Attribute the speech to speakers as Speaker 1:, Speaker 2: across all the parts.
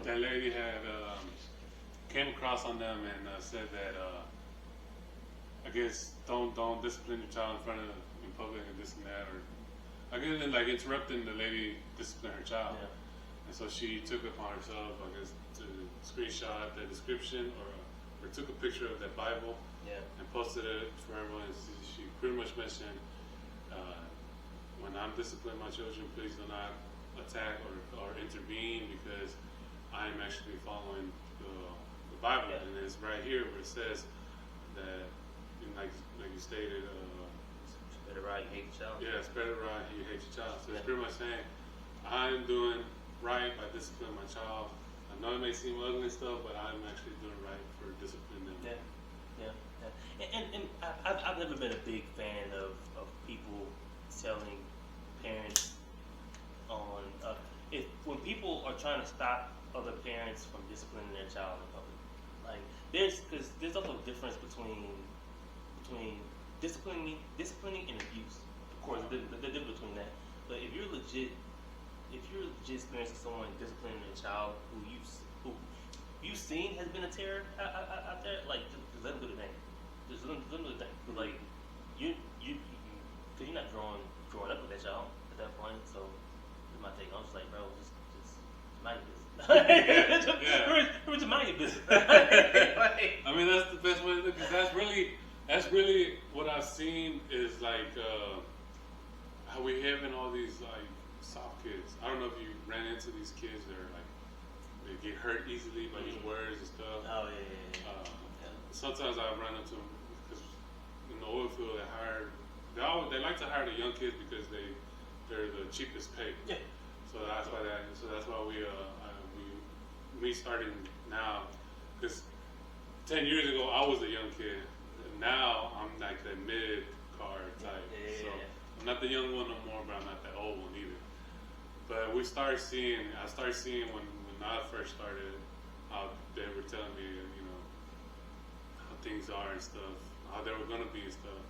Speaker 1: that lady had came across on them and said that I guess don't discipline your child in front of in public and this and that, or I guess like interrupting the lady discipline her child.
Speaker 2: Yeah.
Speaker 1: And so she took it upon herself, I guess, to screenshot the description or took a picture of that Bible and posted it for everyone. She pretty much mentioned, when I'm disciplining my children, please do not attack or intervene because I'm actually following the Bible. And it's right here where it says that, like you stated,
Speaker 2: spread it right, you hate your child.
Speaker 1: Yeah, spread it right, you hate your child. So it's pretty much saying, I'm doing right by disciplining my child. I know it may seem ugly and stuff, but I'm actually doing right for disciplining them.
Speaker 2: And I've never been a big fan of people telling parents on when people are trying to stop other parents from disciplining their child in public. Like there's also a difference between disciplining and abuse. Of course, the difference between that. But if you're legit experiencing someone disciplining a child who you've seen has been a terror out there, like just let them do the thing. Just let them do the thing. Like you're not growing up with that child at that point. So it's my take. I'm just like, bro, just mind your business. Just mind your business.
Speaker 1: I mean, that's the best way to look. That's really what I've seen is like how we having all these like soft kids. I don't know if you ran into these kids that are like they get hurt easily by these words and stuff.
Speaker 2: Oh yeah.
Speaker 1: Sometimes I run into them because in the oil field they like to hire the young kids because they're the cheapest paid.
Speaker 2: Yeah.
Speaker 1: So that's why we starting now, because 10 years ago I was a young kid, and now I'm like the mid car type.
Speaker 2: Yeah.
Speaker 1: So I'm not the young one no more, but I'm not that old one either. But I started seeing when I first started how they were telling me, how things are and stuff, how they were gonna be and stuff.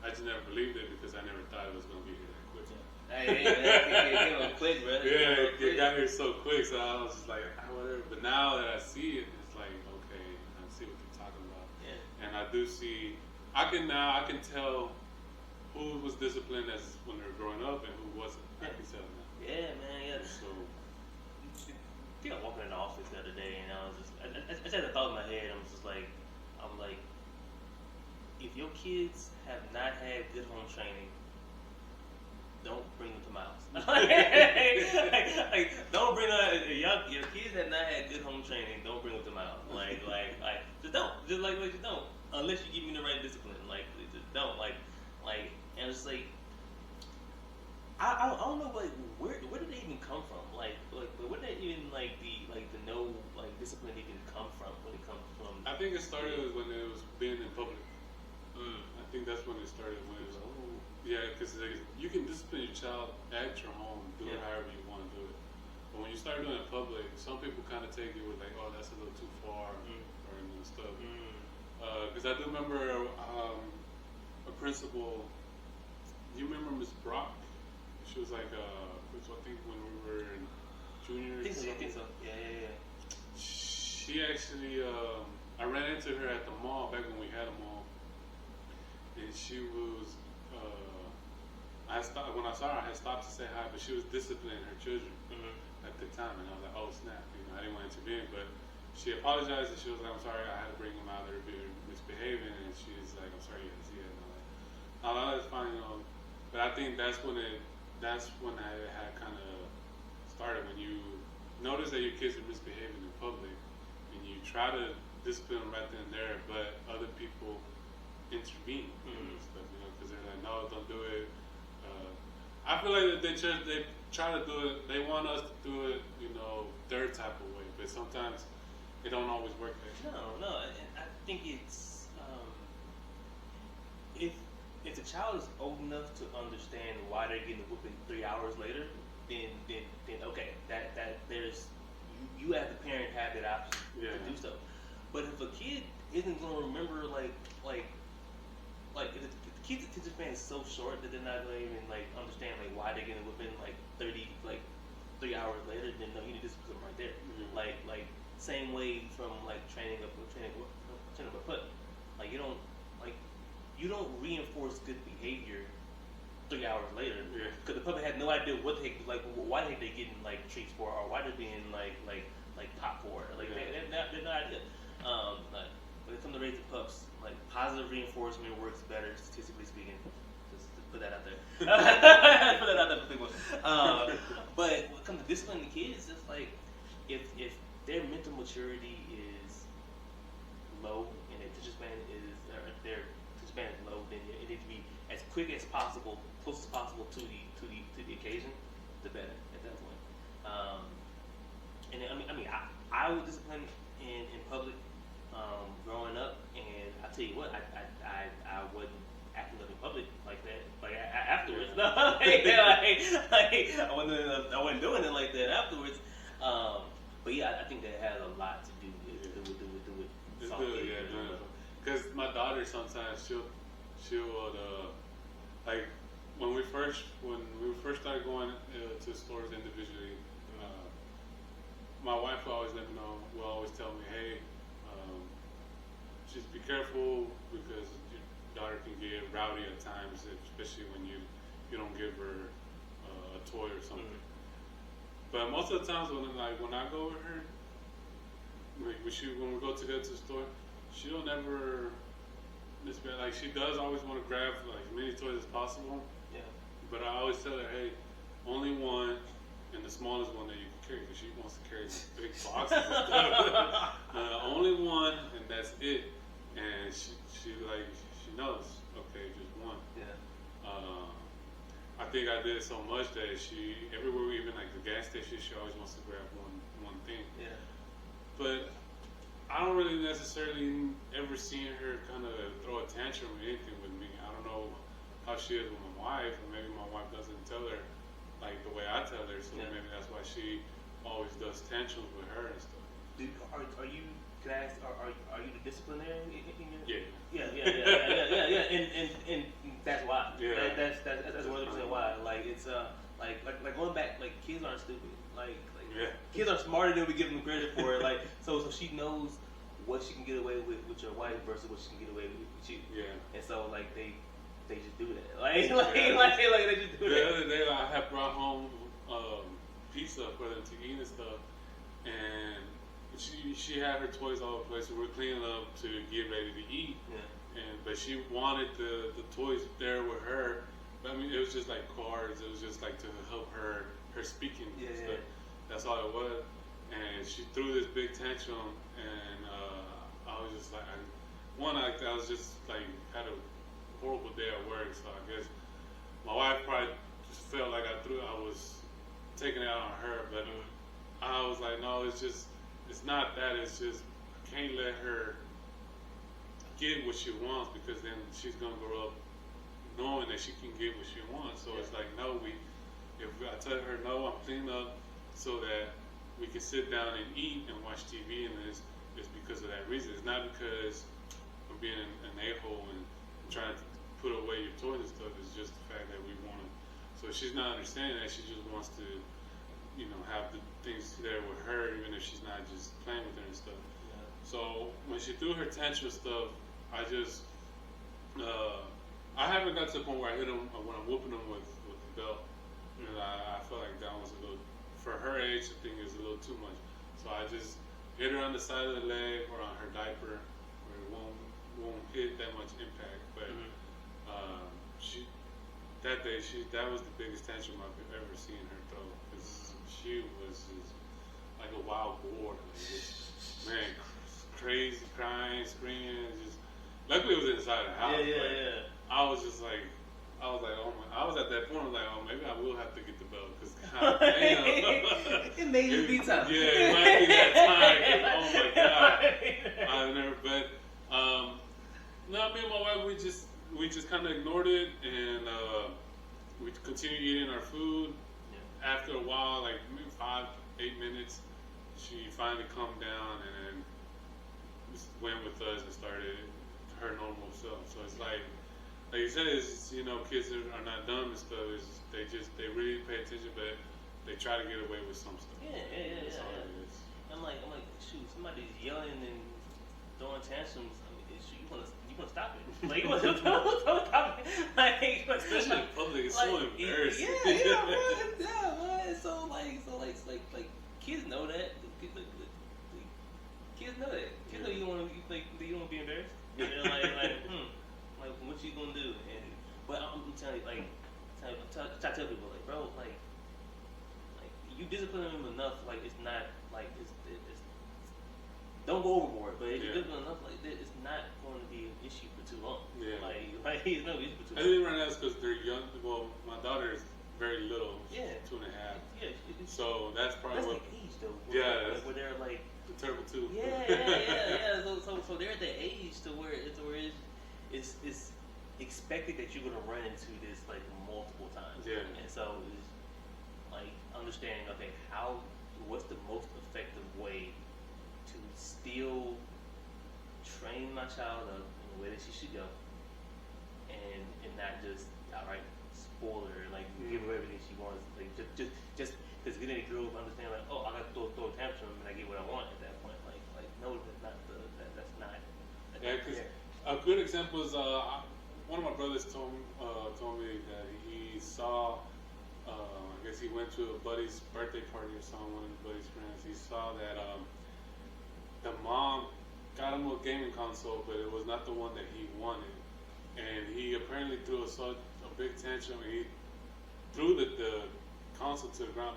Speaker 1: I just never believed it because I never thought it was gonna be here that quick.
Speaker 2: It came quick, bro.
Speaker 1: Yeah, it got here so quick, so I was just like, whatever. But now that I see it, it's like, okay, I see what you're talking about.
Speaker 2: Yeah.
Speaker 1: And I do see, I can tell who was disciplined as when they were growing up and who wasn't. I can tell now.
Speaker 2: Yeah, man. Yeah.
Speaker 1: So,
Speaker 2: I think I was walking in the office the other day, and I was I just had a thought in my head. I'm like, if your kids have not had good home training, don't bring them to my house. Don't bring them. Your kids have not had good home training. Don't bring them to my house. Just don't. Just don't. Unless you give me the right discipline. Just don't. And it's like, I don't know. Where did they even come from? Where did even the no discipline even come from? When it comes from?
Speaker 1: I think it started when it was being in public. I think that's when it started. When it was, because you can discipline your child at your home, do it however you want to do it. But when you start doing it in public, some people kind of take it with like, oh, that's a little too far, or stuff. Because I do remember a principal. You remember Miss Brock? She was like, I think when we were in juniors.
Speaker 2: I think so. Yeah.
Speaker 1: She actually, I ran into her at the mall back when we had a mall, and she was. When I saw her, I had stopped to say hi, but she was disciplining her children at the time, and I was like, oh snap, I didn't want to intervene, but she apologized and she was like, I'm sorry, I had to bring them out, they were misbehaving, and she's like, I'm sorry you had to see it, and I'm like, oh, that's fine, but I think that's when I had kind of started, when you notice that your kids are misbehaving in public, and you try to discipline them right then and there, but other people intervene and stuff, because they're like, no, don't do it. I feel like they try to do it. They want us to do it, their type of way. But sometimes it don't always work that way.
Speaker 2: No. I think it's if the child is old enough to understand why they're getting a whooping 3 hours later, then okay, that there's you as the parent have that option to do so. But if a kid isn't going to remember if the kids' attention span is so short that they're not going to even understand why they're getting within 3 hours hours later, then no, you need this right there.
Speaker 1: Mm-hmm.
Speaker 2: Like same way from like training a putt. Like you don't reinforce good behavior 3 hours later, because the puppet had no idea what the heck, like why the heck they getting like treats for, or why they're being like pop for, like they have no idea. Like, when it comes to raising pups, like positive reinforcement works better statistically speaking. Just put that out there. Put that out there for people. But when it comes to disciplining the kids, it's like if their mental maturity is low and their attention span is low, then it needs to be as quick as possible, close as possible to the occasion, the better at that point. And I was disciplined in public growing up, and I tell you what, I wasn't acting up in public like that. Like afterwards, no, I wasn't doing it like that afterwards. But yeah, I think that has a lot to do with
Speaker 1: It's good, yeah. Because my daughter sometimes she'll like when we first started going to stores individually, my wife will always let me know. Will always tell me, hey, just be careful because your daughter can get rowdy at times, especially when you don't give her a toy or something. Mm-hmm. But most of the times when I go with her, when we go together to the store, she don't ever misbehave. Like she does always want to grab like as many toys as possible.
Speaker 2: Yeah. But
Speaker 1: I always tell her, hey, only one, and the smallest one that you can carry, because she wants to carry these big boxes and stuff. Only one, and that's it. And she knows, okay, just one.
Speaker 2: Yeah.
Speaker 1: I think I did it so much that everywhere we even like the gas station, she always wants to grab one thing.
Speaker 2: Yeah.
Speaker 1: But I don't really necessarily ever seen her kind of throw a tantrum or anything with me. I don't know how she is with my wife, or maybe my wife doesn't tell her like the way I tell her, so maybe that's why she always does tantrums with her and stuff.
Speaker 2: Are you? Can I ask? Are you the disciplinarian in your?
Speaker 1: Yeah.
Speaker 2: Yeah. And that's why.
Speaker 1: Yeah.
Speaker 2: That's 100% why. Like it's like going back, like kids aren't stupid. Like kids are smarter than we give them credit for. Like so she knows what she can get away with your wife versus what she can get away with you. Yeah. And so like they just do that. Like they just do that.
Speaker 1: The other day I had brought home pizza for them to eat and stuff, and she had her toys all over the place. So we're cleaning up to get ready to eat. Yeah. But she wanted the toys there with her. But I mean, it was just like cards. It was just like to help her speaking and stuff. That's all it was. And she threw this big tantrum, and I was just like, I was just like had a horrible day at work. So I guess my wife probably just felt like I was taking it out on her. But I was like, no, it's not that. It's just I can't let her get what she wants, because then she's gonna grow up knowing that she can get what she wants. So it's like, no, if I tell her no, I'm cleaning up so that we can sit down and eat and watch TV, and it's because of that reason. It's not because I'm being an a-hole and trying to put away your toys and stuff. It's just the fact that we want to. So she's not understanding that. She just wants to, have the things there with her, even if she's not just playing with her and stuff. Yeah. So when she threw her tantrum stuff, I just, I haven't got to the point where I hit them when I'm whooping them with the belt. And I feel like that was a little, for her age, I think is a little too much. So I just hit her on the side of the leg or on her diaper, where it won't hit that much impact. But that was the biggest tantrum I've ever seen her throw. Because she was just like a wild boar. Man, crazy, crying, screaming. Just luckily it was inside the house. Yeah. I was just like, oh my! I was at that point. I was like, oh, maybe I will have to get the belt, because
Speaker 2: it may just be time.
Speaker 1: Yeah, it might be that time. Oh my God, I've never. But no, me and my wife, we just kind of ignored it, and we continued eating our food. Yeah. After a while, like maybe 5-8 minutes, she finally calmed down and then just went with us and started her normal self. So it's like you said, kids are not dumb and stuff. They really pay attention. But they try to get away with some stuff.
Speaker 2: Yeah.
Speaker 1: All it is.
Speaker 2: I'm like, shoot, somebody's yelling and throwing tantrums. I mean, shoot, you wanna stop it? Like, you wanna stop it? Like,
Speaker 1: Especially in public, it's so embarrassing.
Speaker 2: Man. So kids know that. Kids know that. Kids know you don't want to be embarrassed. And they're like, what you gonna do? But I'm telling you, try to tell people, like, bro, like you discipline them enough, like it's not like it's don't go overboard, but if you discipline enough like that, it's not going to be an issue for too long.
Speaker 1: Yeah.
Speaker 2: Like it's no issue for too long.
Speaker 1: I think right now it's because they're young. Well, my daughter is very little.
Speaker 2: Yeah.
Speaker 1: 2.5.
Speaker 2: Yeah.
Speaker 1: So that's probably
Speaker 2: that's
Speaker 1: what.
Speaker 2: the age though.
Speaker 1: Yeah.
Speaker 2: Where they're like.
Speaker 1: The Turbo 2.
Speaker 2: Yeah. So they're at the age to where it's expected that you're gonna run into this like multiple times.
Speaker 1: Yeah.
Speaker 2: And so it's like understanding, okay, what's the most effective way to still train my child up in the way that she should go, and not just outright spoil her, like give her everything she wants, like just because getting a girl understand like, oh, I got to throw a tantrum and I get what I want at that point. Like no, that's not.
Speaker 1: Yeah, because a good example is one of my brothers told me that he saw. I guess he went to a buddy's birthday party or something, one of his buddy's friends. He saw that the mom got him a gaming console, but it was not the one that he wanted. And he apparently threw a big tantrum, and he threw the console to the ground,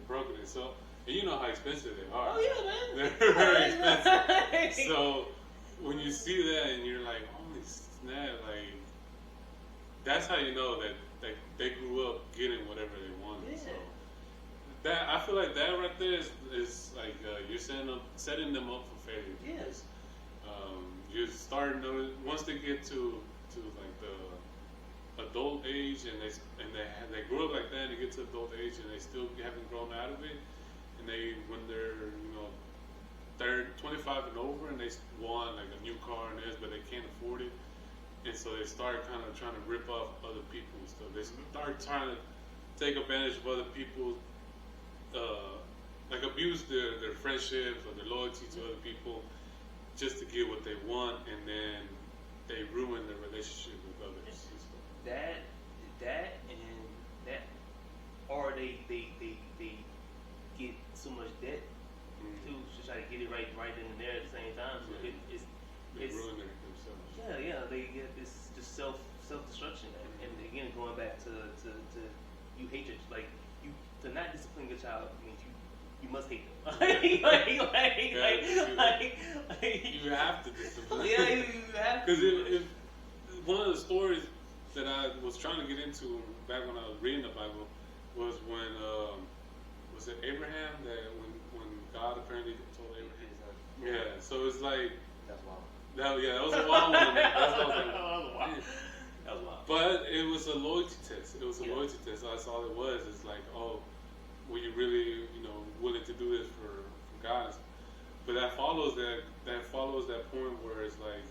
Speaker 1: broken it. So, and you know how expensive they are.
Speaker 2: Oh yeah, man.
Speaker 1: They're very expensive. So when you see that and you're like, holy snap, like that's how you know that they grew up getting whatever they wanted.
Speaker 2: Yeah.
Speaker 1: So that I feel like that right there is like you're setting them up for failure.
Speaker 2: Yes.
Speaker 1: You're starting to, once they get to like the adult age and they grow up like that and they get to adult age and they still haven't grown out of it, and when they're they're 25 and over and they want like a new car and this, but they can't afford it. And so they start kind of trying to rip off other people and stuff. They start trying to take advantage of other people, like abuse their friendships or their loyalty to other people just to get what they want, and then they ruin their relationship with others and stuff.
Speaker 2: Or they get so much debt too, to try to get it right in there at the same time. So
Speaker 1: they ruin themselves.
Speaker 2: Yeah, they get this just self destruction, and again going back to you hate your to not discipline your child means you must hate them.
Speaker 1: You have to discipline.
Speaker 2: Yeah, you have to.
Speaker 1: Because if one of the stories that I was trying to get into back when I was reading the Bible was when was it Abraham that when God apparently told Abraham? Yeah, so it's like
Speaker 2: that's wild.
Speaker 1: That was a wild one. That was wild. But it was a loyalty test. It was a loyalty test. That's all it was. It's like, oh, were you really, willing to do this for God? But that follows that point where it's like,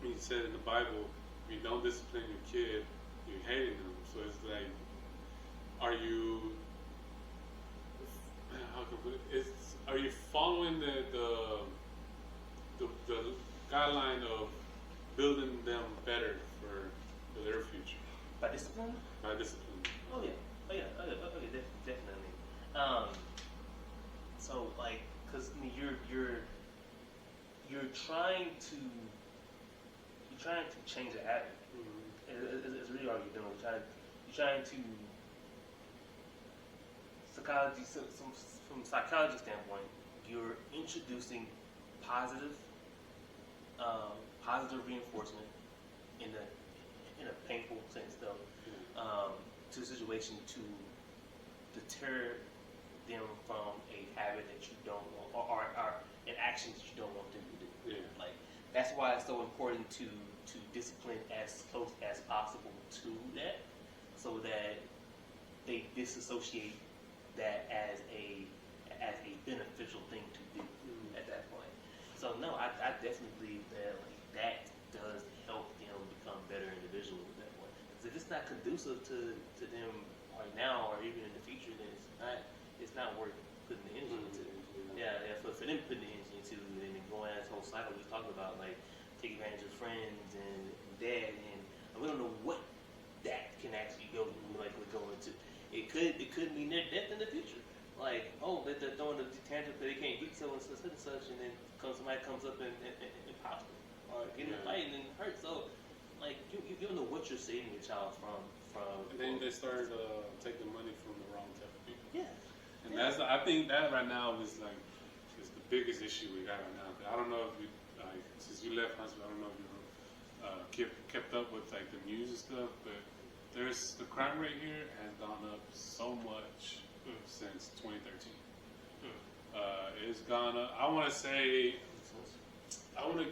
Speaker 1: when you said in the Bible, if you don't discipline your kid, you're hating them. So it's like, are you? How can I put it? Are you following the guideline of building them better for their future?
Speaker 2: By discipline?
Speaker 1: By discipline.
Speaker 2: Oh yeah, definitely. So like, cause I mean, you're trying to change a habit. Mm-hmm. It's really all you're doing. You're trying to from psychology standpoint, you're introducing positive reinforcement in a painful sense, though, to a situation to deter them from a habit that you don't want, or an action that you don't want them to do.
Speaker 1: Yeah.
Speaker 2: Like that's why it's so important to discipline as close as possible to that, so that they disassociate that as a beneficial thing to do at that point. So no, I definitely believe that that does help them become better individuals at that point. Because if it's not conducive to them right now or even in the future, then it's not worth putting the energy into. Yeah, for them putting the energy into and then going that whole cycle we talking about, like take advantage of friends and dad, and we don't know what that can actually go into. It could mean their death in the future. Like, oh, they're throwing the tangent that they can't beat so and such, and then somebody comes up and pops them, or get in a fight and then hurt. So, like, you don't know what you're saving your child from.
Speaker 1: And then they started taking money from the wrong type of people.
Speaker 2: Yeah.
Speaker 1: And I think that right now is the biggest issue we got right now. I don't know if you, like, since you left Huntsville, I don't know if you kept up with like the news and stuff, but the crime rate here has gone up so much since 2013. It's gone up. I want to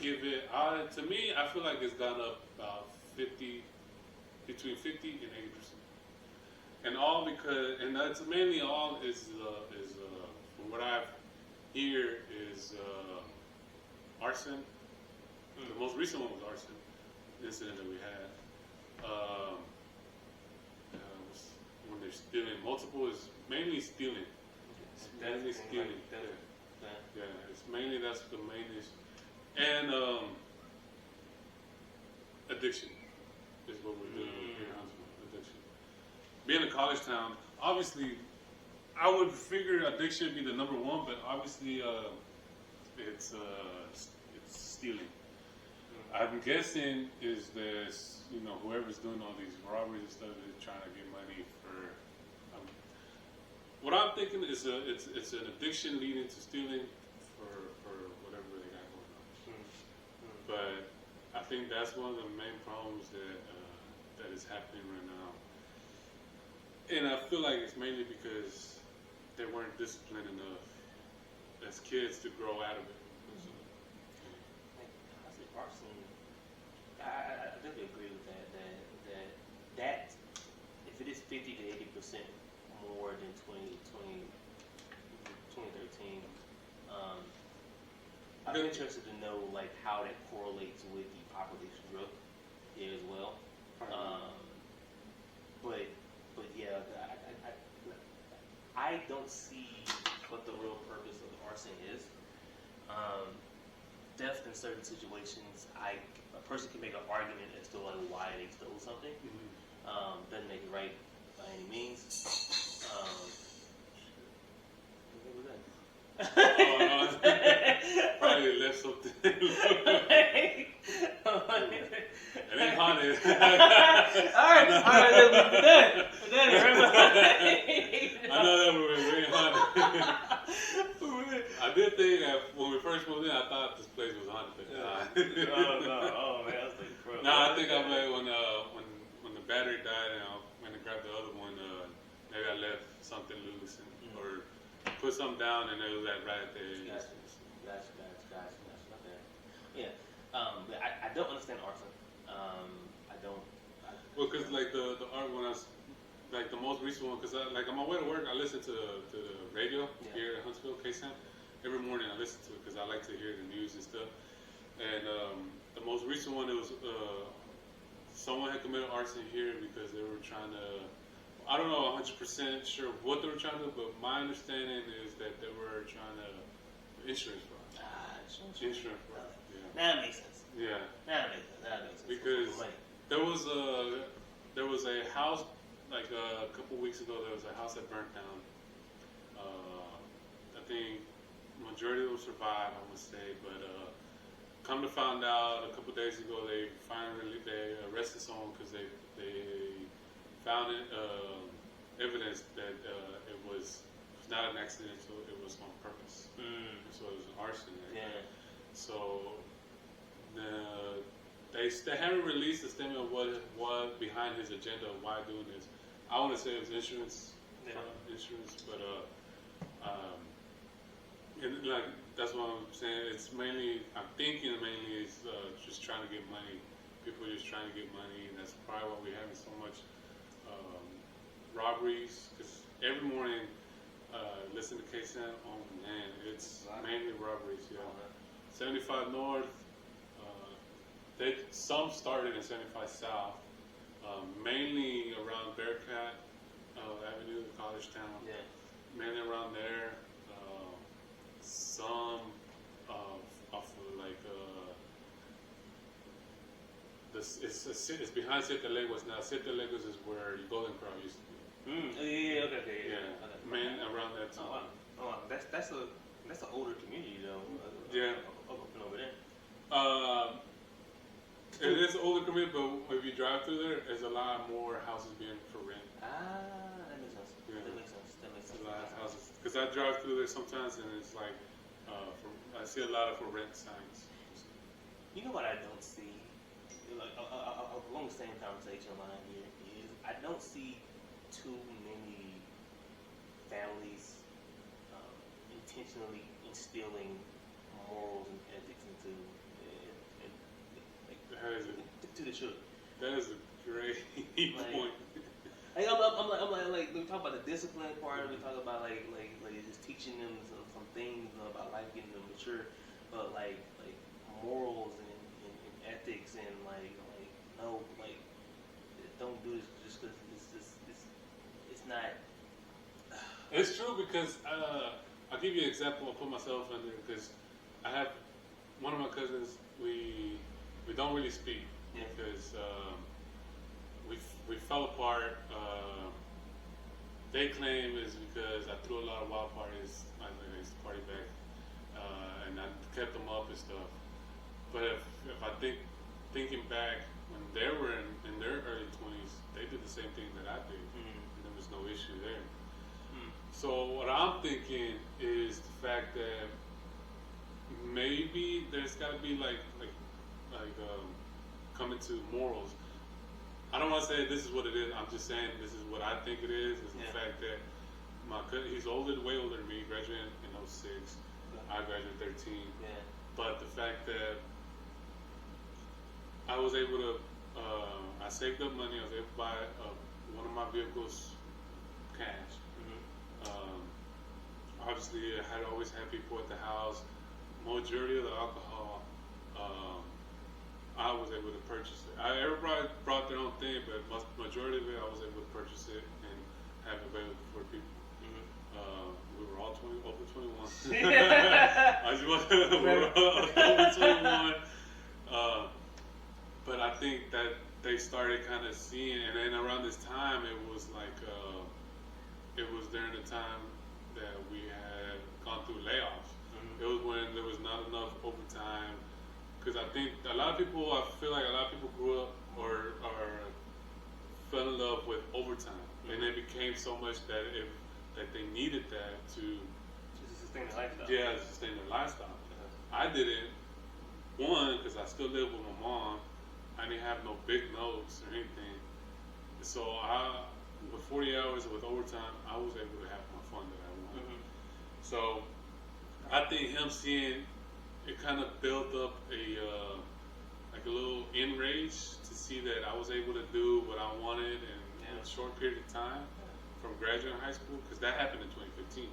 Speaker 1: give it. To me, I feel like it's gone up about between 50 and 80%, and all because, and that's mainly all is from what I hear is arson. The most recent one was arson incident that we had. When they're stealing, multiple is mainly stealing. It's mainly stealing. Yeah, it's mainly that's the main issue. And addiction is what we're doing here in Huntsville. Addiction. Being a college town, obviously, I would figure addiction would be the number one, but obviously, it's stealing. I'm guessing is this, whoever's doing all these robberies and stuff is trying to get money for. What I'm thinking is it's an addiction leading to stealing for whatever they got going on. But I think that's one of the main problems that is happening right now. And I feel like it's mainly because they weren't disciplined enough as kids to grow out of it.
Speaker 2: I definitely agree with that if it is 50 to 80% more than 2013, I'm interested to know like how that correlates with the population growth here as well. But yeah, I don't see what the real purpose of arson is. Theft in certain situations, a person can make an argument as to like why they stole something. Doesn't make it right by any means. What was that?
Speaker 1: Probably left something. It ain't haunted.
Speaker 2: All right, we're done.
Speaker 1: I know that we ain't haunted. I did think that when we first moved in, I thought this place was haunted.
Speaker 2: Oh man, I was like, bro.
Speaker 1: No, I think I met when the battery died and I went to grab the other one. Maybe I left something loose or put something down and it was right there.
Speaker 2: Gotcha. Okay. Yeah. But I don't understand arson. I don't.
Speaker 1: Well, because like the art when I was like the most recent one, because like on my way to work, I listen to the radio here at Huntsville, KSAM. Every morning I listen to it because I like to hear the news and stuff. And the most recent one, it was someone had committed arson here because they were trying to. I don't know 100% sure what they were trying to do, but my understanding is that they were trying to insurance fraud. Insurance fraud. Yeah.
Speaker 2: That makes sense.
Speaker 1: Yeah.
Speaker 2: That makes sense.
Speaker 1: Because there was a house like a couple weeks ago. There was a house that burnt down. I think majority of them survived, I would say, but come to find out a couple days ago, they arrested someone because they found evidence that it was not an accident, so it was on purpose. So it was an arson. So they haven't released a statement of what was behind his agenda of why doing this. I want to say it was insurance, but and like that's what I'm saying. It's mainly I'm thinking mainly is just trying to get money. People are just trying to get money, and that's probably why we're having so much robberies. Because every morning, listen to KSAM. Oh man, it's mainly robberies. Yeah, 75 North. Some started in 75 South, mainly around Bearcat Avenue, the college town. mainly around there. Some off of like it's behind Siete Leguas now. Siete Leguas is where your Golden Crown used to be.
Speaker 2: Okay.
Speaker 1: Man, around that too.
Speaker 2: Oh, wow. That's an older community though.
Speaker 1: Yeah.
Speaker 2: Up and over there.
Speaker 1: It is an older community, but if you drive through there, there's a lot more houses being for rent.
Speaker 2: That makes sense.
Speaker 1: Yeah.
Speaker 2: That makes sense.
Speaker 1: A lot of houses, because I drive through there sometimes, and it's like, I see a lot of for rent signs.
Speaker 2: You know what I don't see? Like along the same conversation line here is I don't see too many families intentionally instilling morals and ethics into to the children.
Speaker 1: That is a great point.
Speaker 2: I'm like we talk about the discipline part. We talk about like just teaching them some things about life, getting them mature, but like morals and ethics and no, don't do this just because it's not.
Speaker 1: It's true because I'll give you an example. I'll put myself in there because I have one of my cousins. We don't really speak because we fell apart. They claim is because I threw a lot of wild parties. I used to party back, and I kept them up and stuff. But if I thinking back when they were in their early 20s, they did the same thing that I did, and there was no issue there. So what I'm thinking is the fact that maybe there's got to be like coming to morals. I don't want to say this is what it is. I'm just saying this is what I think it is. Is the fact that my cousin, he's way older than me. Graduated in 06. I graduated 13.
Speaker 2: Yeah.
Speaker 1: But the fact that I was able to, I saved up money. I was able to buy one of my vehicles cash. Obviously, I always had people at the house. Majority of the alcohol, I was able to purchase it. Everybody brought their own thing, but majority of it, I was able to purchase it and have it available for people. We were all over 21. We were all over 21. But I think that they started kind of seeing, and then around this time, it was like, it was during the time that we had gone through layoffs. It was when there was not enough overtime. Because I think I feel like a lot of people grew up or fell in love with overtime. And it became so much that they needed that to
Speaker 2: sustain their lifestyle.
Speaker 1: Yeah, to sustain their lifestyle. I didn't. One, because I still live with my mom. I didn't have no big notes or anything. So with 40 hours with overtime, I was able to have my fun that I wanted. So I think him seeing it kind of built up a little enrage to see that I was able to do what I wanted in a short period of time from graduating high school, because that happened in 2015.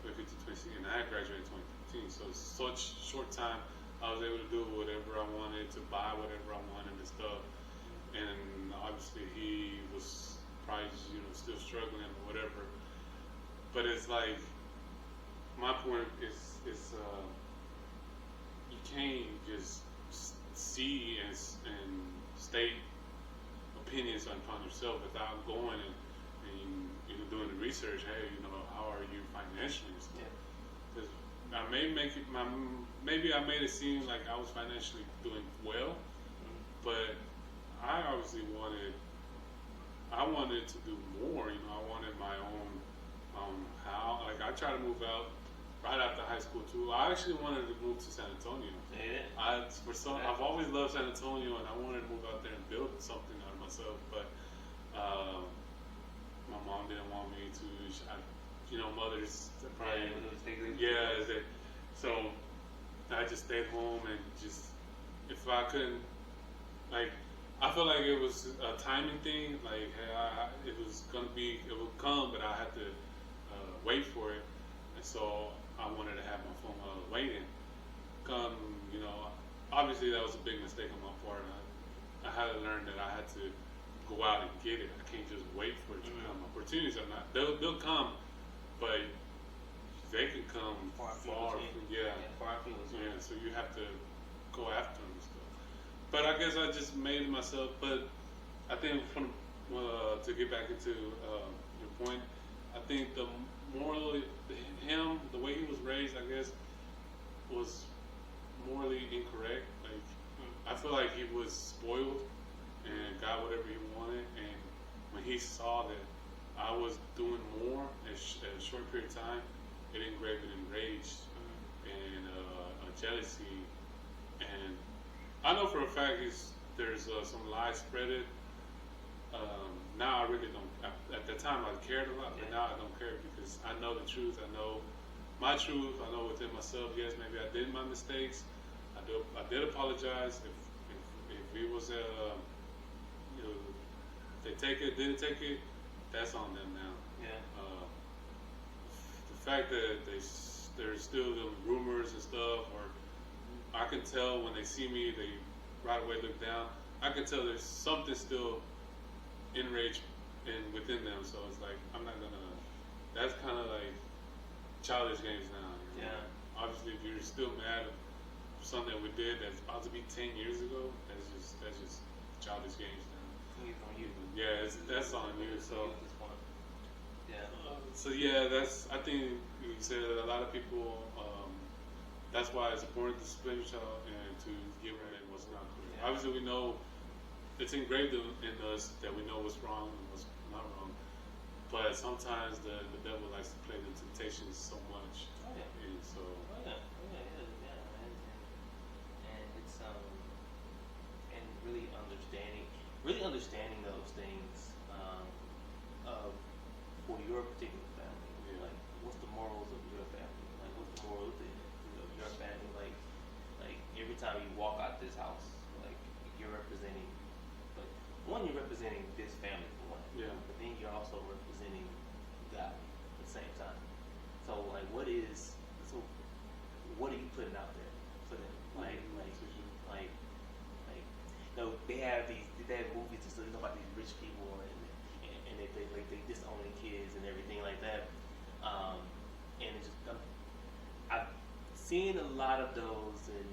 Speaker 1: 2015, and I graduated in 2015. So such short time, I was able to do whatever I wanted, to buy whatever I wanted and stuff. And obviously he was probably still struggling or whatever. But it's like, my point is you can't just see and state opinions upon yourself without going and doing the research. Hey, how are you financially and stuff? Because I maybe I made it seem like I was financially doing well, but I obviously wanted to do more. I wanted my own house. Like, I tried to move out right after high school too. I actually wanted to move to San Antonio. I've always loved San Antonio, and I wanted to move out there and build something out of myself. But my mom didn't want me to. Mothers probably so I just stayed home and just, if I couldn't, like, I felt like it was a timing thing. Like, hey, it would come, but I had to wait for it. And so I wanted to have my phone while I was waiting. Obviously that was a big mistake on my part. I had to learn that I had to go out and get it. I can't just wait for it to come. Opportunities are not, they'll come, but they can come
Speaker 2: Far
Speaker 1: far
Speaker 2: afield,
Speaker 1: from,
Speaker 2: far afield.
Speaker 1: yeah, so you have to go after them and stuff. But I guess I just made myself, but I think from, to get back into your point, I think the morally, the way he was raised, I guess, was morally incorrect. Like, I feel like he was spoiled and got whatever he wanted, and when he saw that I was doing more in a short period of time, it enraged and jealousy. And I know for a fact there's some lies spreaded. Now I really don't. At that time I cared a lot, but now I don't care because I know the truth. I know my truth. I know within myself. Yes, maybe I did my mistakes. I did apologize. If it was you know, if they take it, didn't take it, that's on them now.
Speaker 2: Yeah.
Speaker 1: The fact that there's still the rumors and stuff, or I can tell when they see me, they right away look down. I can tell there's something still enraged within them. So it's like I'm not gonna. That's kind of like childish games now. You know?
Speaker 2: Yeah.
Speaker 1: Obviously, if you're still mad at something that we did that's about to be 10 years ago, that's just childish games now.
Speaker 2: It's on you.
Speaker 1: Yeah, that's on you. So.
Speaker 2: Yeah.
Speaker 1: So yeah, I think you said a lot of people. That's why it's important to discipline your child and to give them what's not good.
Speaker 2: Yeah.
Speaker 1: Obviously, we know it's engraved in us that we know what's wrong and what's not wrong. But sometimes the devil likes to play the temptations so much, and so.
Speaker 2: And it's and really understanding those things for your particular family.
Speaker 1: Yeah.
Speaker 2: Like, what's the morals of your family? Like, what's the morals of your family? Like every time you walk out this house, like you're representing. But one, you're representing this family for one.
Speaker 1: Yeah.
Speaker 2: But then you're also representing God at the same time. So like, what are you putting out there for them? Like, they have movies and stuff about these rich people and they disown their kids and everything like that. And it's just I've seen a lot of those and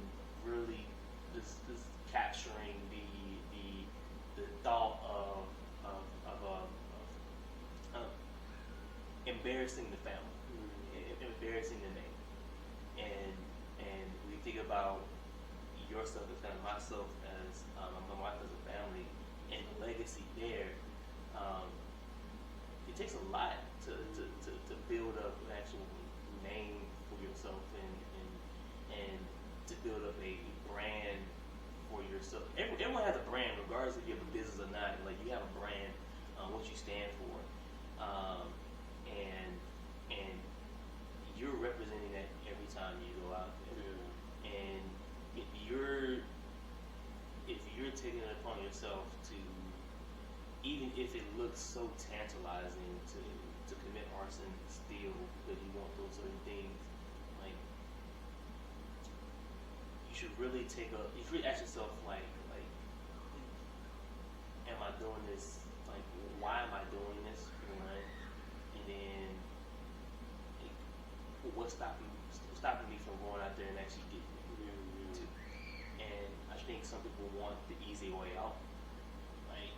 Speaker 2: really just capturing the thought of embarrassing the family, embarrassing the name, and we think about yourself as family, myself as my wife as a family, and the legacy there. It takes a lot to build up an actual name for yourself and to build up a brand for yourself. Everyone has a brand, regardless if you have a business or not. Like, you have a brand, what you stand for, and you're representing that every time you go out there. Yeah. And if you're taking it upon yourself to, even if it looks so tantalizing to commit arson, steal, because you want those certain things, like, you should really ask yourself, like, am I doing this? Like, why am I doing this? One, and then what's stopping me from going out there and actually getting it? Two. And I think some people want the easy way out. Like,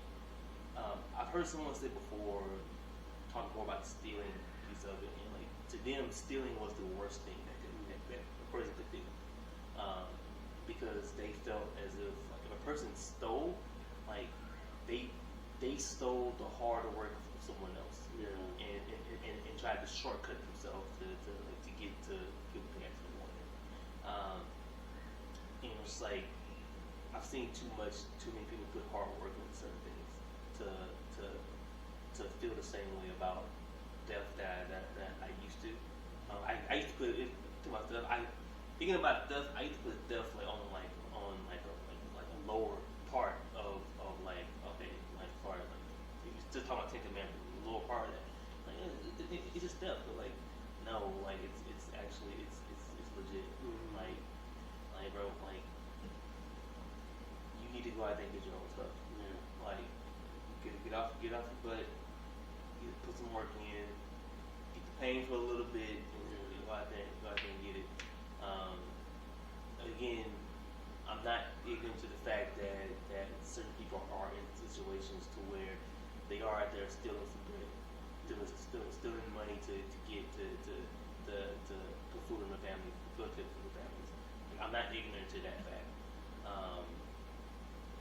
Speaker 2: I've heard someone say before, talk more about the stealing piece of it, and like, to them, stealing was the worst thing that a person could do, because they felt as if, like, if a person stole, like, they stole the harder work from someone else, and tried to shortcut themselves to get the thing actually wanted. And it's like, I've seen too many people put hard work into certain things to feel the same way about death that I used to. I used to put it to myself. Thinking about death, I used to put death like on a lower part of like, okay, like, part of, like, you just talking about Ten Commandments, the lower part of that. Like, it's just death, but like, no, like, it's actually it's legit. Mm-hmm. Like, bro, like, you need to go out there and get your own stuff. Yeah. Like, get off your butt, put some work in, get the pain for a little bit, and go out there and get it. Again, I'm not ignorant to the fact that certain people are in situations to where they are out there stealing some bread, stealing money to get to put food in the family, put food in the families. I'm not ignorant to that fact.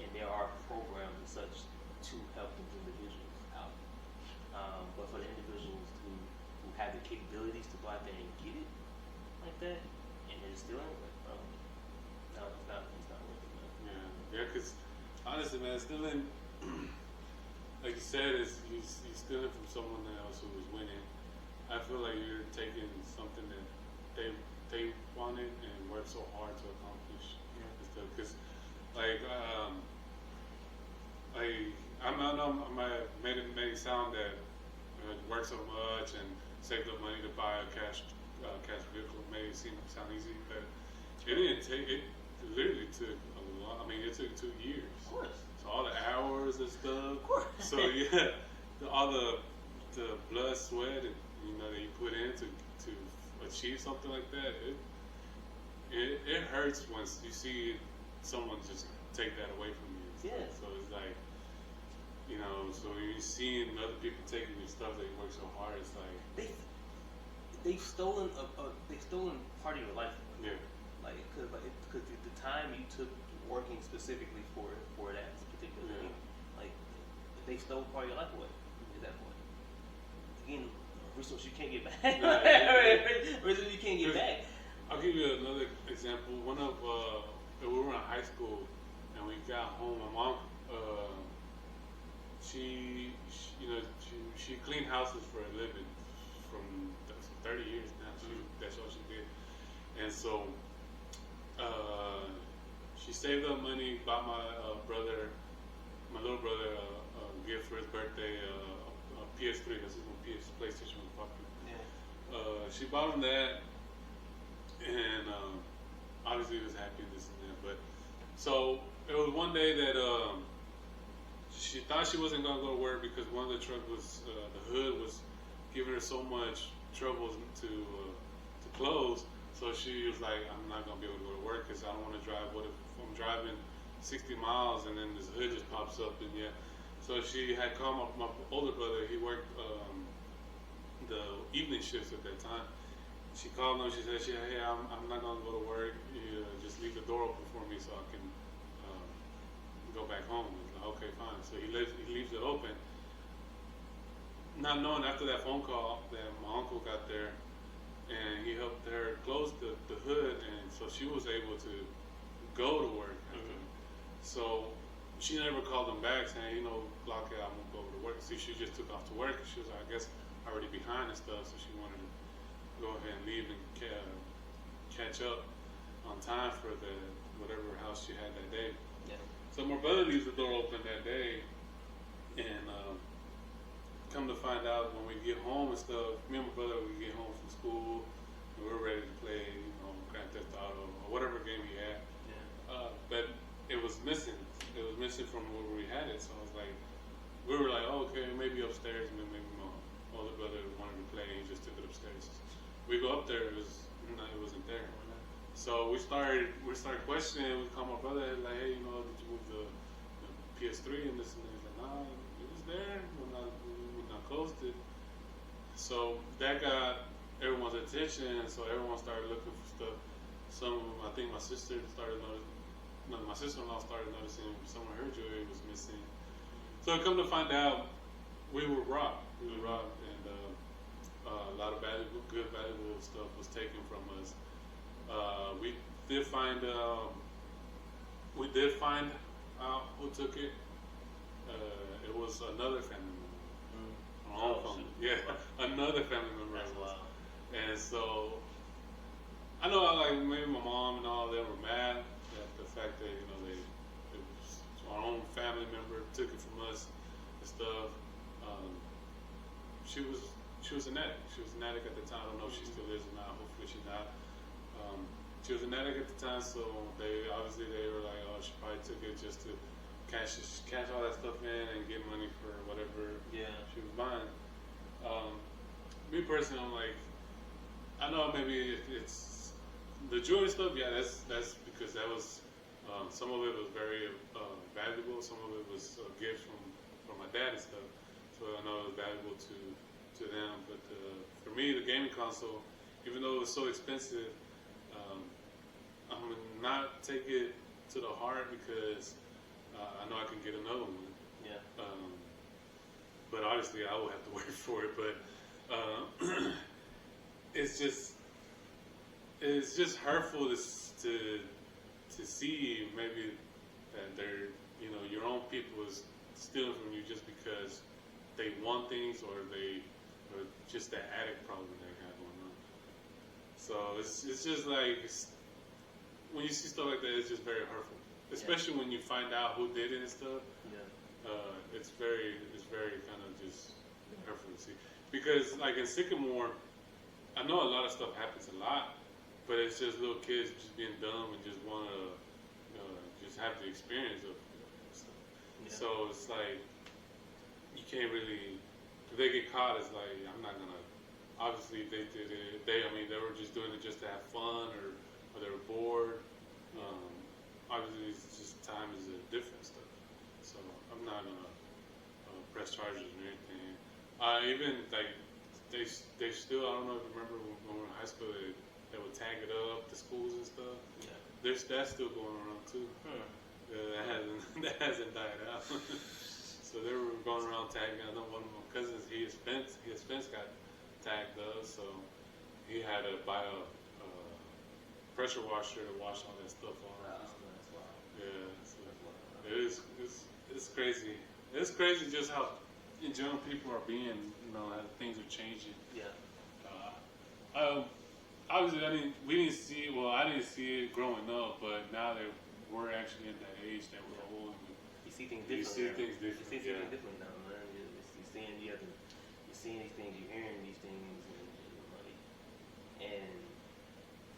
Speaker 2: And there are programs and such to help those individuals out. But for the individuals who have the capabilities to go out there and get it like that, and they're stealing it, no, it's not worth it, man.
Speaker 1: Yeah, because honestly, man, stealing, like you said, is you stealing from someone else who was winning. I feel like you're taking something that they wanted and worked so hard to accomplish. Because, like, I know I might have made it sound that worked so much and saved up money to buy a cash vehicle. Made it sound easy, but it didn't take. It literally took a lot. I mean, it took 2 years.
Speaker 2: Of course.
Speaker 1: So all the hours and stuff.
Speaker 2: Of course.
Speaker 1: So yeah, all the blood, sweat, and that you put in to achieve something like that. It hurts once you see someone just take that away from you.
Speaker 2: Yeah.
Speaker 1: So it's like, so you're seeing other people taking your stuff that you work so hard. It's like
Speaker 2: they've stolen part of your life.
Speaker 1: Yeah.
Speaker 2: Because the time you took working specifically for that particular thing, like they stole part of your life away at that point. Again, resource you can't get back. Resource you can't get back.
Speaker 1: I'll give you another example. We were in high school and we got home. My mom, she cleaned houses for a living from 30 years now. That's all she did. And so she saved up money, bought my little brother, a gift for his birthday, a PS3. This is when PlayStation was popular. Yeah. She bought him that, and obviously he was happy and this and that. But so it was one day that she thought she wasn't gonna go to work because one of the truck was the hood was giving her so much trouble to close. So she was like, I'm not gonna be able to go to work because I don't want to drive. What if I'm driving 60 miles and then this hood just pops up? And yeah, so she had called my older brother. He worked the evening shifts at that time. She called him. She said, "Hey, I'm not gonna go to work. Just leave the door open for me so I can go back home." He's like, "Okay, fine." So he leaves it open, not knowing after that phone call that my uncle got there. And he helped her close the hood, and so she was able to go to work. So she never called him back saying, block it, I'm going to go to work. See, she just took off to work. She was, I guess, already behind and stuff, so she wanted to go ahead and leave and catch up on time for whatever house she had that day.
Speaker 2: Yeah.
Speaker 1: So my brother leaves the door open that day, and come to find out when we get home and stuff, me and my brother, we get home from school and we're ready to play, Grand Theft Auto or whatever game we had. Yeah. But it was missing. It was missing from where we had it. So I was like, we were like, oh, okay, maybe upstairs. And then maybe my older brother wanted to play and he just took it upstairs. We go up there, it wasn't there. So we started questioning. We called my brother like, hey, did you move the PS3 and this and that? He's like, nah, it was there. When I closed it. So that got everyone's attention, so everyone started looking for stuff. I think my sister-in-law started noticing some of her jewelry was missing. So come to find out, we were robbed. And a lot of good valuable stuff was taken from us. We did find out who took it. It was another family member. Yeah, another family member.
Speaker 2: That's wild.
Speaker 1: And so I know, maybe my mom and all them were mad at the fact that it was our own family member took it from us and stuff. She was an addict. She was an addict at the time. I don't know if she still is or not. Hopefully she's not. She was an addict at the time, so they were like, oh, she probably took it just to cash all that stuff in and get money for whatever she was buying. me personally, I'm like, I know maybe it's the jewelry stuff. Yeah, that's because that was some of it was very valuable. Some of it was a gift from my dad and stuff. So I know it was valuable to them. But for me, the gaming console, even though it was so expensive, um, I'm gonna not take it to the heart because I know I can get another one.
Speaker 2: Yeah.
Speaker 1: But obviously, I will have to work for it. But it's just hurtful to see maybe that they're your own people is stealing from you just because they want things or just that addict problem they have going on. So it's just like when you see stuff like that, it's just very hurtful, especially when you find out who did it and stuff.
Speaker 2: Yeah.
Speaker 1: It's very kind of just hurtful to see because like in Sycamore, I know a lot of stuff happens a lot, but it's just little kids just being dumb and just want to just have the experience of stuff. Yeah. So it's like you can't really. If they get caught, it's like I'm not gonna. Obviously, if they did it. They were just doing it just to have fun or they were bored. Obviously, it's just time is a different stuff. So I'm not gonna press charges or anything. Even like they still. I don't know if you remember when we were in high school. They would tag it up the schools and stuff.
Speaker 2: Yeah.
Speaker 1: That's still going around too. That hasn't died out. So they were going around tagging. I know one of my cousins, his fence got tagged up, so he had to buy a pressure washer to wash all that stuff off.
Speaker 2: Wow.
Speaker 1: Yeah, so it's crazy. It's crazy just how in general people are being, how things are changing.
Speaker 2: Yeah.
Speaker 1: Obviously, I didn't see it growing up, but now that we're actually in that age that we're old,
Speaker 2: you see things
Speaker 1: you
Speaker 2: differently.
Speaker 1: see things different.
Speaker 2: You see things differently now, man. You're seeing these things, you're hearing these things, and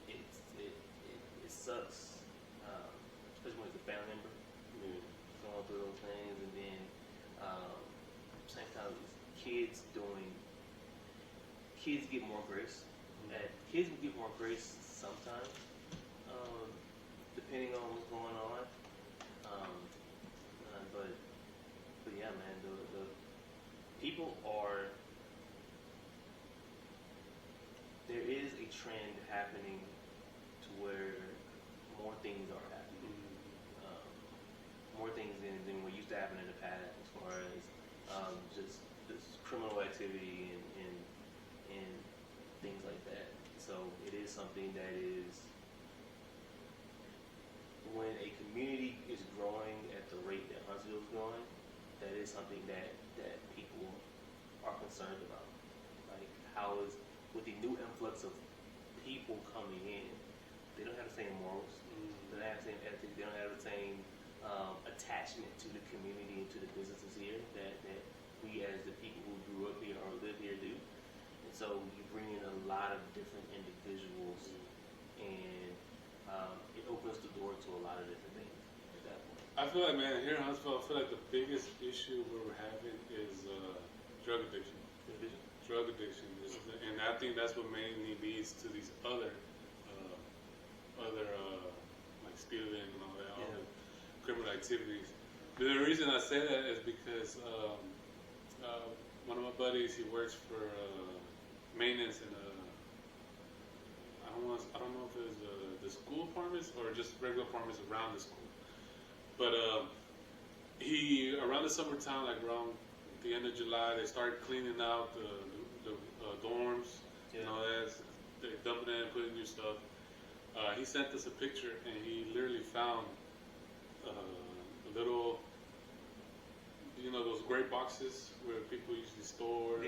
Speaker 2: it sucks, especially when it's a family member going through those things, and then same time kids get more grace. Kids will get more grace sometimes, depending on what's going on. But yeah, man, the people are. There is a trend happening to where more things are happening, more things than what used to happen in the past, as far as just criminal activity and things like that. So it is something that is, when a community is growing at the rate that Huntsville is growing, that is something that people are concerned about. Like, how is, with the new influx of people coming in, they don't have the same morals, they don't have the same ethics, they don't have the same attachment to the community and to the businesses here that we as the people who grew up here or live here do. And so you bring in a lot of different individuals, and it opens the door to a lot of different things at that point.
Speaker 1: I feel like, man, here in Huntsville, I feel like the biggest issue we're having is drug addiction. Drug addiction, and I think that's what mainly leads to these other like stealing and all that, all the criminal activities. But the reason I say that is because one of my buddies, he works for maintenance in I don't know if it was the school apartments or just regular apartments around the school. But he, around the summertime, like around the end of July, they started cleaning out the dorms, that. They dumping in and putting new stuff. He sent us a picture, and he literally found a little, those great boxes where people usually store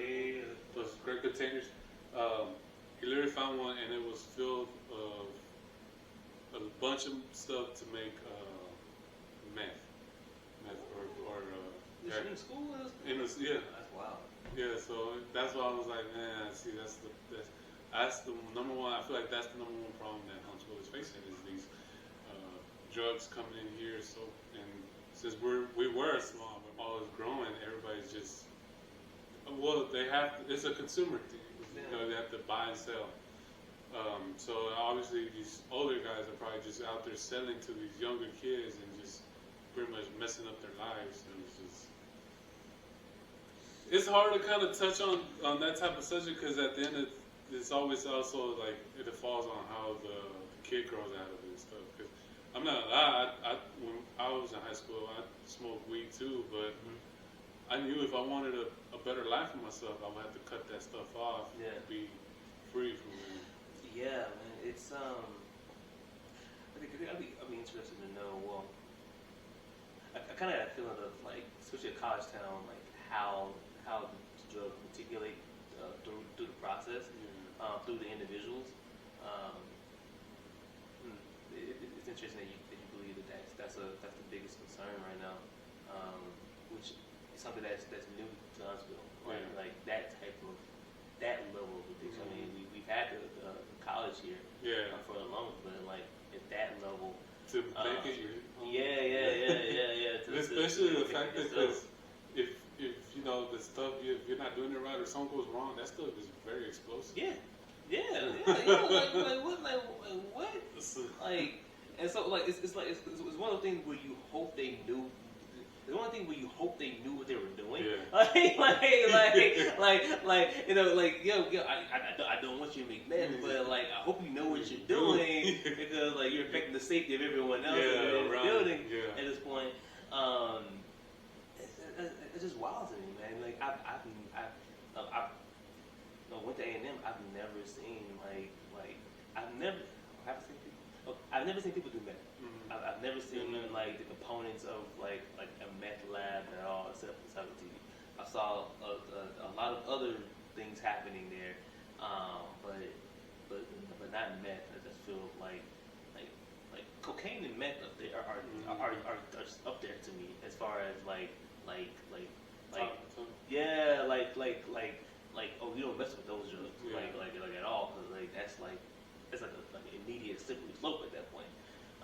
Speaker 1: those great containers. He literally found one, and it was filled of a bunch of stuff to make meth or
Speaker 2: in school?
Speaker 1: Yeah.
Speaker 2: That's wild.
Speaker 1: Yeah, so that's why I was like, man, see, that's the number one. I feel like that's the number one problem that Huntsville is facing is these drugs coming in here. So, and since we were small, we're always growing. Everybody's just they have. It's a consumer thing. You know, they have to buy and sell. So obviously these older guys are probably just out there selling to these younger kids and just pretty much messing up their lives. And it's hard to kind of touch on that type of subject because at the end it's always also like it falls on how the kid grows out of it and stuff. Because I'm not gonna lie, when I was in high school, I smoked weed too, but I knew if I wanted a better life for myself, I would have to cut that stuff off and be free from it.
Speaker 2: Yeah, man, it's I think I'd be interested to know. Well, I kind of got a feeling of like, especially a college town, like how the drug articulate through the process, through the individuals. It's interesting that you believe that's the biggest concern right now, which is something that's new to Huntsville, right? Like that level of addiction. I mean, we've had the college here for the longest, but like at that level.
Speaker 1: To make it,
Speaker 2: yeah.
Speaker 1: Especially the fact that if you know the stuff, if you're not doing it right or something goes wrong, that stuff is very explosive.
Speaker 2: Yeah. You know, like what? Like, and so like it's one of the things where you hope they knew. It's one thing where you hope they knew what they were doing. Like, you know, like, yo, I don't want you to make mess, but like, I hope you know what you're doing because like you're affecting the safety of everyone else in the building at this point. It's just wild to me, man. Like, I went to A&M. I've never seen I've never seen people do meth. I've never seen like the components of like a meth lab at all, except for TV. I saw a lot of other things happening there, but not meth. I just feel like cocaine and meth up there are just up there to me as far as like oh, you don't mess with those drugs like at all, because like that's like an immediate slippery slope at that point.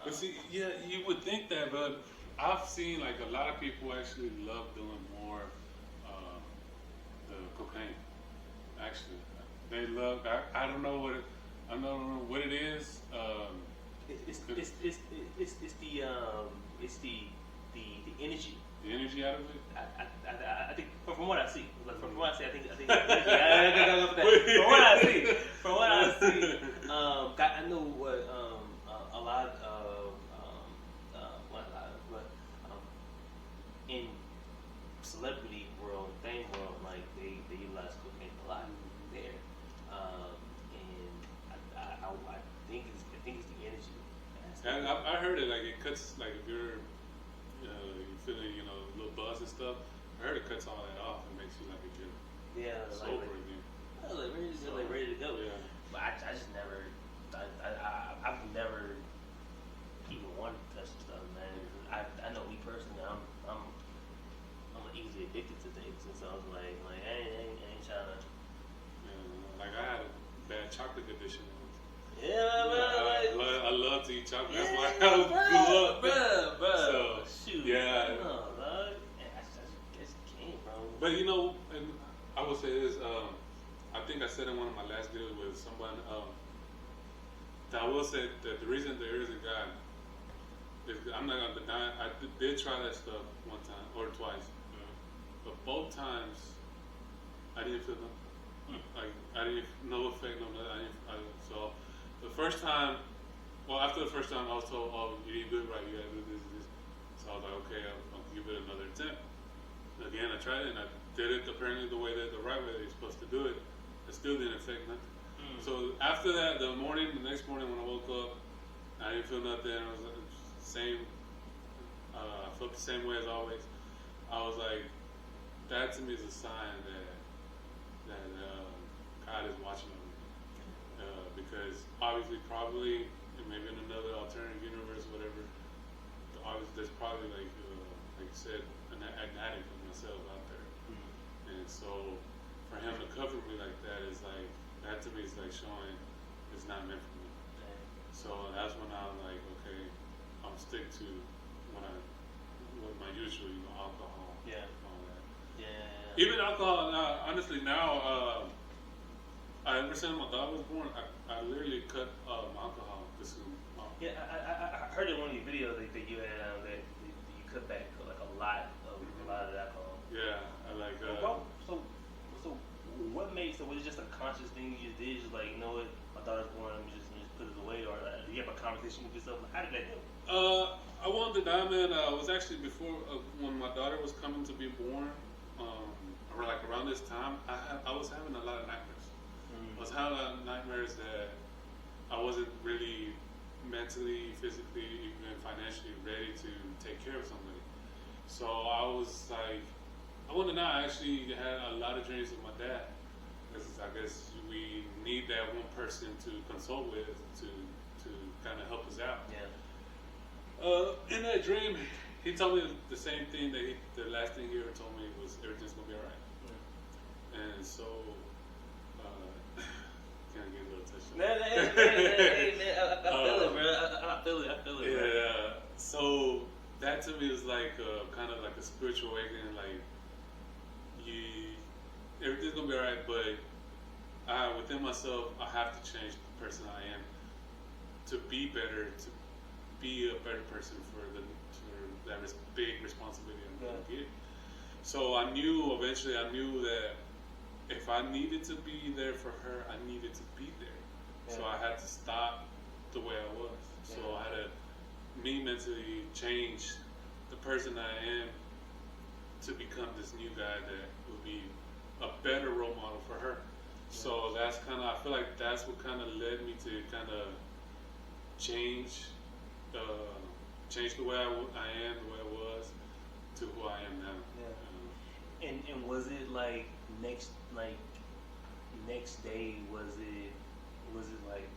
Speaker 1: But see, you would think that, but I've seen like a lot of people actually love doing more the cocaine. Actually, they love. I don't know what it is.
Speaker 2: It's the energy.
Speaker 1: The energy out of it.
Speaker 2: I think from what I see, from what I see, I think from what I see, I know what a lot of in celebrity world, fame world, like they utilize cocaine a lot there, and I think it's the energy.
Speaker 1: And I heard it like it cuts, like if you're you feeling a little buzz and stuff. I heard it cuts all that off and makes you like sober again.
Speaker 2: Ready to go.
Speaker 1: Yeah.
Speaker 2: But I just never, I've never even wanted to touch stuff, man. I know me personally, I'm easily addicted to things, and so I was like I ain't trying to.
Speaker 1: Like I had a bad chocolate addiction.
Speaker 2: Yeah, man.
Speaker 1: I love to eat chocolate. That's why I grew up.
Speaker 2: Bruh.
Speaker 1: So,
Speaker 2: shoot.
Speaker 1: Yeah.
Speaker 2: No, dog. I just can't, bro.
Speaker 1: But and I will say this. I think I said in one of my last videos with someone that I will say that the reason there is a God is I'm not gonna deny. I did try that stuff one time or twice, but both times I didn't feel nothing. Like I didn't no effect, no nothing. So the first time, after the first time, I was told, "Oh, you didn't do it right. You gotta do this and this." So I was like, "Okay, I'll give it another attempt." Again, I tried it and I did it apparently the right way that you're supposed to do it. It still didn't affect nothing. So after that, the next morning when I woke up, I didn't feel nothing. I was the same. I felt the same way as always. I was like, that to me is a sign that God is watching over me. Because obviously, probably, maybe in another alternative universe, whatever, obviously there's probably like you said, an addict of myself out there. And so for him to cover me like that is like, that to me is like showing it's not meant for me. So that's when I was like, okay, I'm stick to what my usual, alcohol.
Speaker 2: Yeah.
Speaker 1: All that.
Speaker 2: Yeah.
Speaker 1: Even alcohol, honestly now, ever since my daughter was born, I literally cut alcohol consume.
Speaker 2: Yeah, I heard in one of your videos that you had that you cut back like a lot of alcohol.
Speaker 1: Yeah, I like.
Speaker 2: So what made, so was it just a conscious thing you just did? Just like, you know what, my daughter's born, I'm just put it away, or do you have a conversation with yourself? How did that go?
Speaker 1: I wanted to die, man. It was actually before when my daughter was coming to be born. Around this time, I was having a lot of nightmares. I was having a lot of nightmares that I wasn't really mentally, physically, even financially ready to take care of somebody. So I was like, I wanted to know. I actually had a lot of dreams with my dad. Because I guess we need that one person to consult with to kind of help us out.
Speaker 2: Yeah.
Speaker 1: In that dream, he told me the same thing that the last thing he ever told me was everything's gonna be alright. Yeah. And so, can I get a little touch?
Speaker 2: Hey, man, I feel it, bro. I feel it.
Speaker 1: Yeah.
Speaker 2: Bro.
Speaker 1: So that to me was like kind of like a spiritual awakening. Like, everything's gonna be alright, but within myself, I have to change the person I am to be better, to be a better person for that big responsibility I'm going to get. So I knew that if I needed to be there for her, I needed to be there. Yeah. So I had to stop the way I was. So I had to mentally change the person I am to become this new guy that will be a better role model for her. So that's kind of, I feel like that's what kind of led me to kind of change the way I am, the way I was, to who I am now.
Speaker 2: Yeah. And was it like next day? Was it like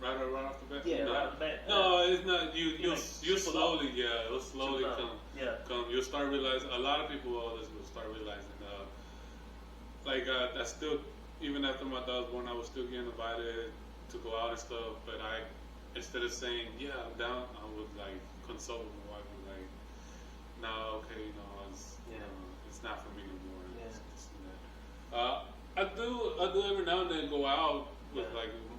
Speaker 1: right off the bat?
Speaker 2: Yeah,
Speaker 1: no.
Speaker 2: right off the bat.
Speaker 1: No, it's not. You
Speaker 2: like,
Speaker 1: slowly, it'll slowly come.
Speaker 2: Yeah.
Speaker 1: Come. You'll start realizing. A lot of people will start realizing. I still, even after my daughter was born, I was still getting invited to go out and stuff. But instead of saying, yeah, I'm down, I would like consult with my wife and like, no, okay, it's not for me no more.
Speaker 2: Yeah.
Speaker 1: It's that. I do every now and then go out with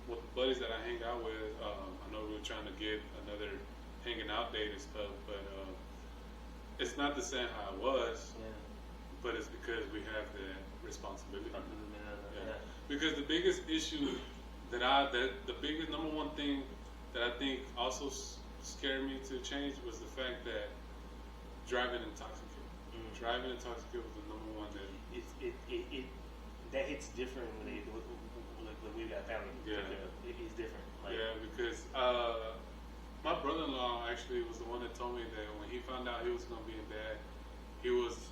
Speaker 1: with buddies that I hang out with. I know we were trying to get another hanging out date and stuff, but it's not the same how it was.
Speaker 2: Yeah.
Speaker 1: But it's because we have that responsibility.
Speaker 2: Yeah.
Speaker 1: Because the biggest issue the biggest number one thing that I think also scared me to change was the fact that driving intoxicated. Driving intoxicated was the number one that
Speaker 2: that hits different when we got family.
Speaker 1: Yeah,
Speaker 2: it's different.
Speaker 1: Because my brother-in-law actually was the one that told me that when he found out he was going to be a dad, he was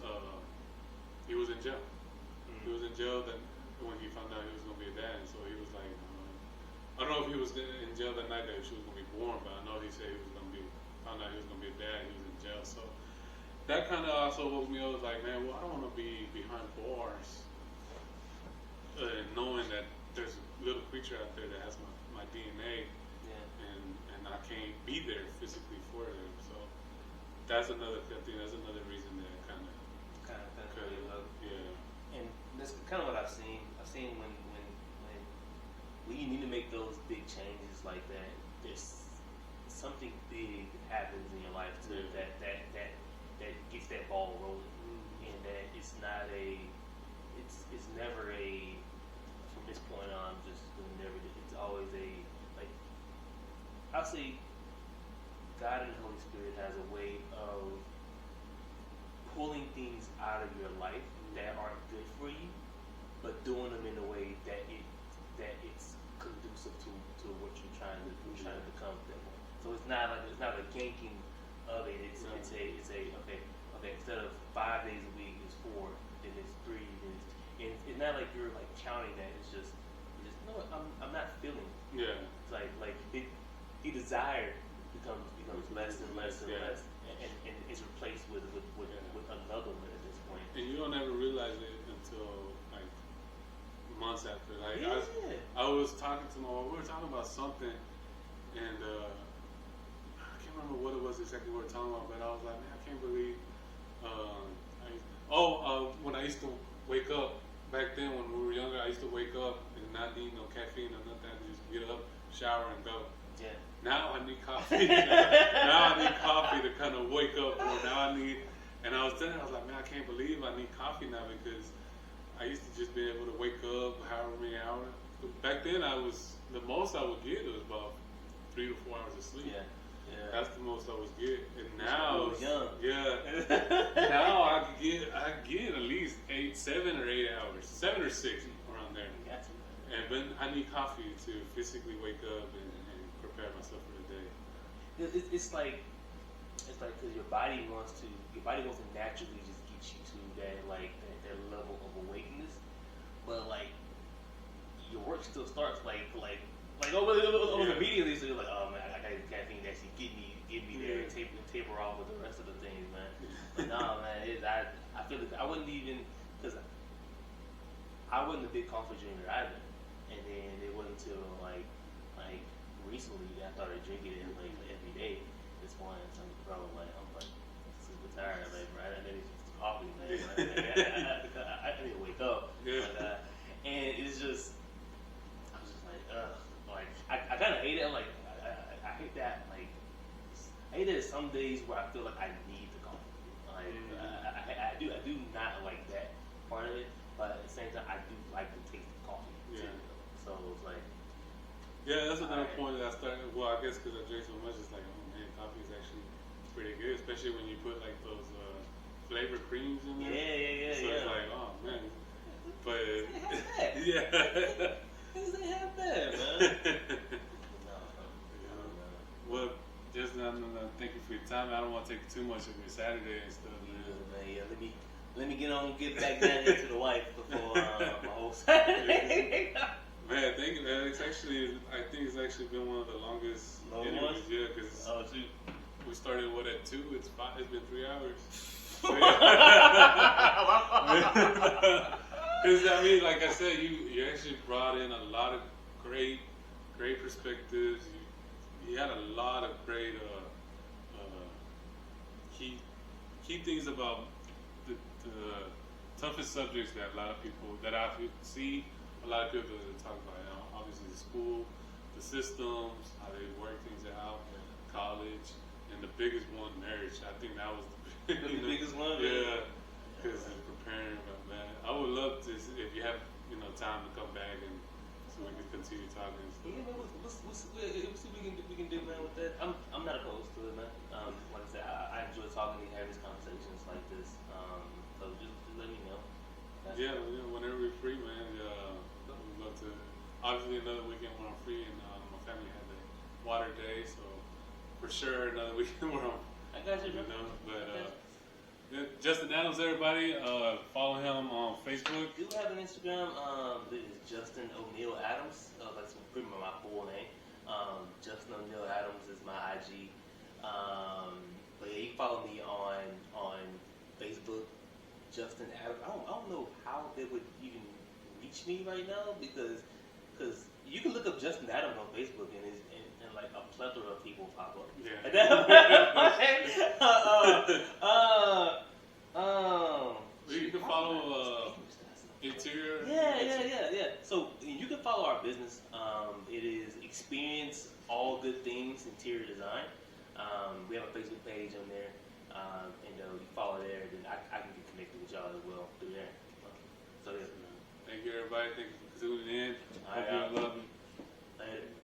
Speaker 1: in jail. He was in jail when he found out he was going to be a dad, and so he was like, I don't know if he was in jail that night that she was going to be born, but I know he said he was going to found out he was going to be a dad, he was in jail. So that kind of also woke me up. I was like, man, well, I don't want to be behind bars, knowing that there's a little creature out there that has my DNA, and I can't be there physically for them. So that's another reason that kind of
Speaker 2: And that's kind of what I've seen. I've seen when you need to make those big changes like that, there's something big that happens in your life too that gets that ball rolling, and that it's never a, from this point on, it's always a, like, I'll say God and the Holy Spirit has a way of pulling things out of your life that aren't good for you, but doing them in a way that it's conducive to what you're trying to become. So it's not a yanking of it. It's a okay. Instead of 5 days a week, it's 4. Then it's 3. And it's not like you're like counting that. It's just no. I'm not feeling.
Speaker 1: Yeah.
Speaker 2: It's like the desire becomes less and less and less, and it's replaced with another one at this point.
Speaker 1: And you don't ever realize it until like months after. Like I was talking to we were talking about something, and I can't remember what it was exactly we were talking about, but I was like, man, I can't believe when I used to wake up back then when we were younger, I used to wake up and not need no caffeine or nothing. I just get up, shower, and go.
Speaker 2: Yeah.
Speaker 1: Now I need coffee. Now I need coffee to kind of wake up. Now I need, and I was telling her, I was like, man, I can't believe I need coffee now because I used to just be able to wake up however many hours. Back then, the most I would get was about 3 to 4 hours of sleep.
Speaker 2: Yeah. Yeah.
Speaker 1: That's the most I was get. And now,
Speaker 2: young.
Speaker 1: yeah, now I get at least 7 or 8 hours, 7 or 6 around there.
Speaker 2: Got to.
Speaker 1: And but I need coffee to physically wake up and prepare myself for the day.
Speaker 2: It's like because your body wants to naturally just get you to that that level of awakeness, but like your work still starts almost immediately. So you're like, oh man, I got caffeine to actually get me there and taper off with the rest of the things, man. But nah, man, I feel like I wouldn't even because I wasn't a big coffee drinker either, and then it wasn't until like recently that I started drinking it like every day. This morning, so bro, I'm super tired, like, bro. I need some coffee, man. I need to wake up.
Speaker 1: Yeah.
Speaker 2: And it's just, I was just like, ugh. Like, I kind of hate it. Like, I hate that. Like, I hate that some days where I feel like I need the coffee. Like, I do not like that part of it. But at the same time, I do like the taste of coffee.
Speaker 1: Yeah.
Speaker 2: Too. So it's like.
Speaker 1: Yeah, that's another point that I started. Well, I guess because I drink so much, it's like, oh man, coffee is actually pretty good, especially when you put like those flavor creams in there.
Speaker 2: Yeah.
Speaker 1: So it's like, oh man, but
Speaker 2: yeah. They have that, man.
Speaker 1: Well, just thank you for your time. I don't want to take too much of your Saturday and stuff, man.
Speaker 2: Yeah, let me get back down here to the wife before my whole Saturday.
Speaker 1: Man, thank you, man. I think it's actually been one of the longest interviews, yeah, because we started at 2. It's been 3 hours. Because I mean, like I said, you actually brought in a lot of great perspectives. You had a lot of great key things about the toughest subjects that a lot of people that I see. A lot of people talk about, obviously the school, the systems, how they work things out, college, and the biggest one, marriage. I think that was
Speaker 2: the biggest one.
Speaker 1: Yeah, because preparing. But man, I would love to if you have time to come back and so we can continue talking.
Speaker 2: Yeah, man. We'll see what we can do, man. With that, I'm not opposed to it, man. Like I said, I enjoy talking and having these conversations like this. So just let me know.
Speaker 1: Yeah, whenever we're free, man. We'd love to. Obviously, another weekend when I'm free, and my family had the water day, so for sure another weekend where
Speaker 2: I got you, bro.
Speaker 1: Justin Adams, everybody, follow him on Facebook.
Speaker 2: I do have an Instagram. It is Justin O'Neal Adams. That's pretty much my full name. Justin O'Neal Adams is my IG. But yeah, you can follow me on Facebook. Justin Adams. I don't know how they would even reach me right now because you can look up Justin Adams on Facebook and like a plethora of people pop up.
Speaker 1: Yeah. You can follow Interior.
Speaker 2: Yeah. So you can follow our business. It is Experience All Good Things Interior Design. We have a Facebook page on there. And you follow there, then I can get connected with y'all as well through there. So yeah.
Speaker 1: Thank you, everybody. Thank you for tuning in.
Speaker 2: All right,
Speaker 1: Hope you love me.
Speaker 2: Later.